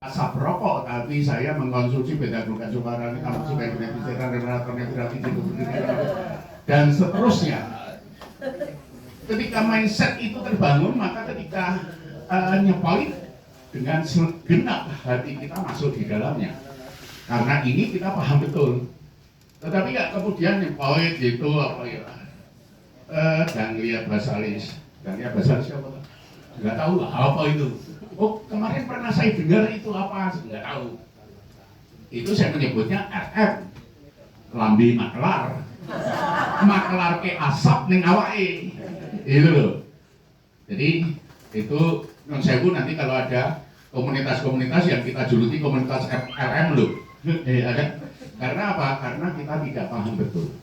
asap rokok, tapi saya mengkonsumsi beta-glukan sukarane, tamoksifen, glukosidran, regulator, dan seterusnya. Ketika mindset itu terbangun, maka ketika nyepoin dengan segenap hati kita masuk di dalamnya. Karena ini kita paham betul. Tetapi ya kemudian nyepoin gitu apa ya? Ganglia basalis. Ganglia basalis apa? Nggak tahu apa itu. Oh, kemarin pernah saya dengar itu apa? Nggak tahu. Itu saya menyebutnya RM, lambi maklar. Maklar ke asap ning awake. Itu loh. Jadi itu non sewu nanti kalau ada komunitas-komunitas yang kita juluki komunitas RM loh. Ada. Karena apa? Karena kita tidak paham betul.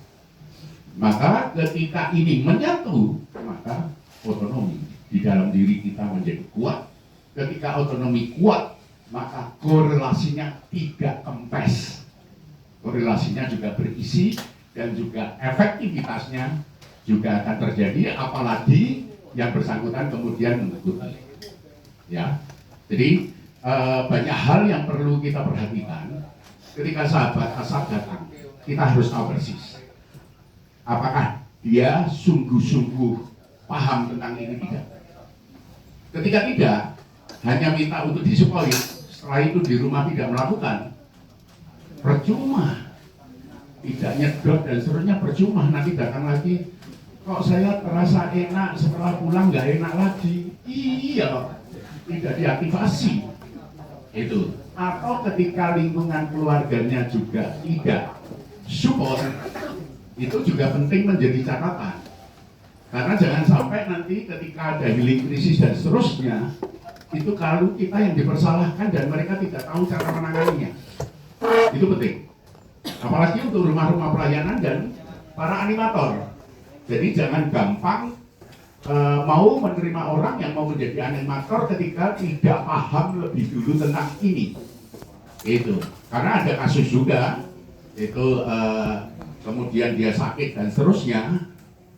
Maka ketika ini menyatu, maka otonomi di dalam diri kita menjadi kuat. Ketika otonomi kuat, maka korelasinya tidak kempes. Korelasinya juga berisi dan juga efektivitasnya juga akan terjadi, apalagi yang bersangkutan kemudian mengikuti. Ya, jadi banyak hal yang perlu kita perhatikan. Ketika sahabat asap datang, kita harus tahu persis apakah dia sungguh-sungguh paham tentang ini tidak. Ketika tidak, hanya minta untuk disupport, setelah itu di rumah tidak melakukan, percuma. Tidak nyedot dan seterusnya percuma, nanti datang lagi, kok saya terasa enak, setelah pulang nggak enak lagi. Iya, tidak diaktifasi. Itu. Atau ketika lingkungan keluarganya juga tidak support, itu juga penting menjadi catatan. Karena jangan sampai nanti ketika ada healing krisis dan seterusnya, itu kalau kita yang dipersalahkan dan mereka tidak tahu cara menanganinya. Itu penting. Apalagi untuk rumah-rumah pelayanan dan para animator. Jadi jangan gampang mau menerima orang yang mau menjadi animator ketika tidak paham lebih dulu tentang ini. Itu. Karena ada kasus juga, itu kemudian dia sakit dan seterusnya,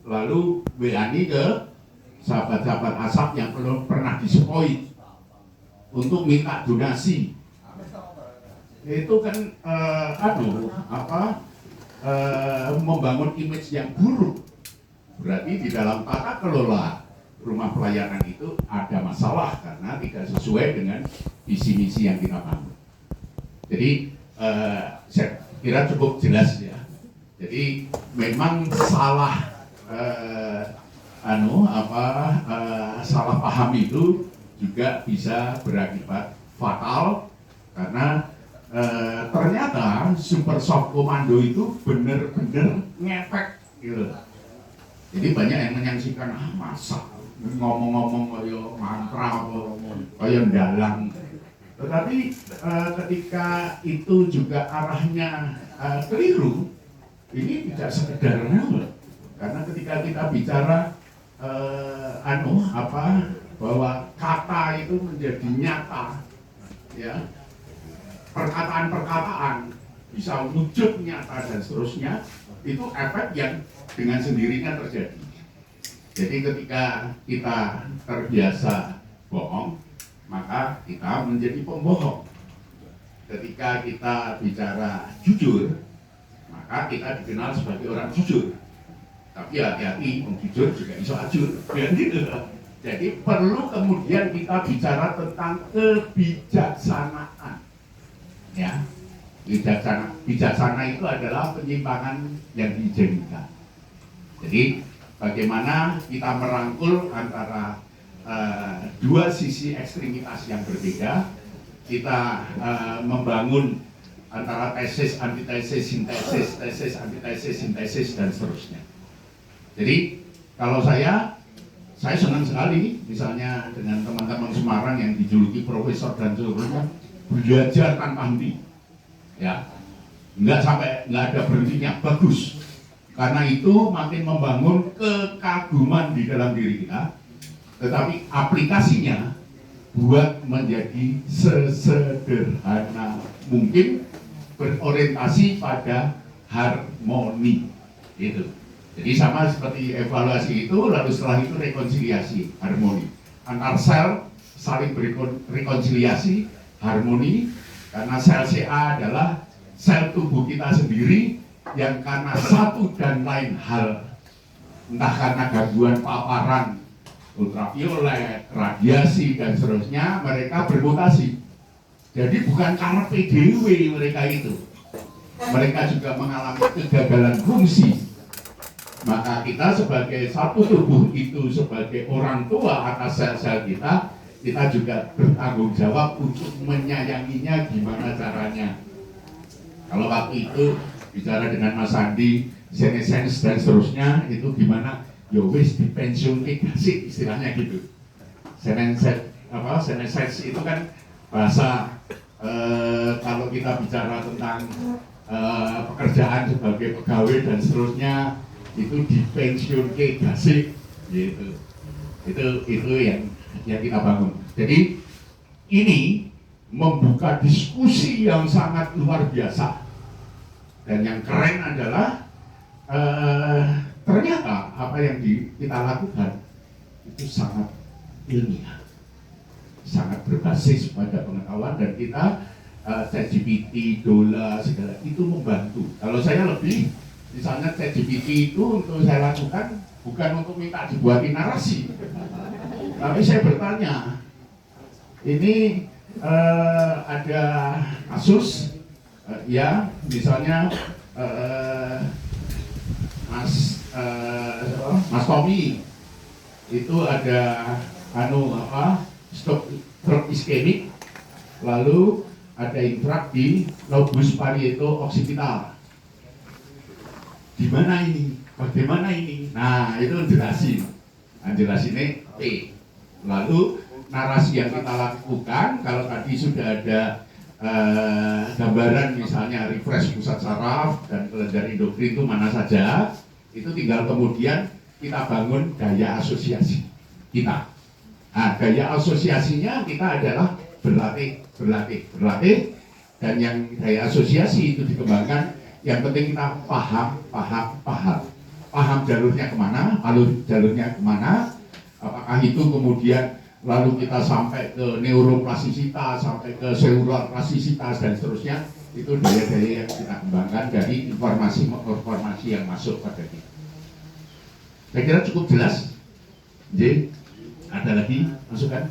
lalu WA-ni ke sahabat-sahabat asap yang belum pernah disepoi untuk minta donasi. Itu kan membangun image yang buruk. Berarti di dalam tata kelola rumah pelayanan itu ada masalah karena tidak sesuai dengan visi misi yang kita bangun. Jadi saya kira cukup jelas ya. Jadi memang salah salah paham itu juga bisa berakibat fatal karena ternyata super soft komando itu benar-benar ngefek gitu. Jadi banyak yang menyaksikan masa ngomong-ngomong kayak mantra kayak dalang. Tetapi ketika itu juga arahnya keliru, ini tidak sekedar karena ketika kita bicara bahwa kata itu menjadi nyata, ya perkataan-perkataan bisa wujud nyata dan seterusnya, itu efek yang dengan sendirinya terjadi. Jadi ketika kita terbiasa bohong, maka kita menjadi pembohong. Ketika kita bicara jujur, maka kita dikenal sebagai orang jujur. Tapi hati-hati, jujur juga iso ajur. Jadi perlu kemudian kita bicara tentang kebijaksanaan. Ya, bijaksana itu adalah penyimpangan yang diizinkan. Jadi bagaimana kita merangkul antara dua sisi ekstremitas yang berbeda, kita membangun antara tesis, antitesis, sintesis, tesis, antitesis, sintesis dan seterusnya. Jadi kalau saya senang sekali misalnya dengan teman-teman Semarang yang dijuluki profesor dan seterusnya, belajar tanpa henti, ya, nggak ada berhentinya, bagus. Karena itu makin membangun kekaguman di dalam diri kita, tetapi aplikasinya buat menjadi sesederhana mungkin, berorientasi pada harmoni, itu. Jadi sama seperti evaluasi itu, lalu setelah itu rekonsiliasi, harmoni antar sel, saling berrekonsiliasi, harmoni, karena sel CA adalah sel tubuh kita sendiri yang karena satu dan lain hal, entah karena gangguan paparan ultraviolet, radiasi dan seterusnya, mereka bermutasi. Jadi bukan karena PDW mereka itu, mereka juga mengalami kegagalan fungsi. Maka kita sebagai satu tubuh itu, sebagai orang tua atas sel-sel kita juga bertanggung jawab untuk menyayanginya gimana caranya. Kalau waktu itu bicara dengan Mas Andi, senescence dan seterusnya, itu gimana? Ya wis dipensiun kasih, istilahnya gitu. Senescence itu kan bahasa kalau kita bicara tentang pekerjaan sebagai pegawai dan seterusnya, itu dipensiun kasih gitu. Itu yang kita bangun. Jadi ini membuka diskusi yang sangat luar biasa. Dan yang keren adalah ternyata apa yang kita lakukan itu sangat ilmiah, sangat berbasis pada pengetahuan, dan kita ChatGPT, Dola, segala itu membantu. Kalau saya lebih, misalnya ChatGPT itu untuk saya lakukan bukan untuk minta dibuatin narasi, tapi saya bertanya, ini ada kasus ya misalnya Mas Tommy itu ada stroke iskemik, lalu ada infrak di lobus parieto occipital. Gimana ini? Bagaimana ini? Nah, itu jelasin. Nah, jelasinnya P. Lalu narasi yang kita lakukan, kalau tadi sudah ada gambaran misalnya refresh pusat saraf dan kelenjar endokrin itu mana saja, itu tinggal kemudian kita bangun gaya asosiasi kita. Nah, gaya asosiasinya kita adalah berlatih, dan yang gaya asosiasi itu dikembangkan. Yang penting kita paham jalurnya kemana, jalurnya kemana, apakah itu kemudian lalu kita sampai ke neuroplastisitas, sampai ke selular plastisitas dan seterusnya, itu daya-daya yang kita kembangkan dari informasi yang masuk pada kita. Saya kira cukup jelas. J, ada lagi masukan?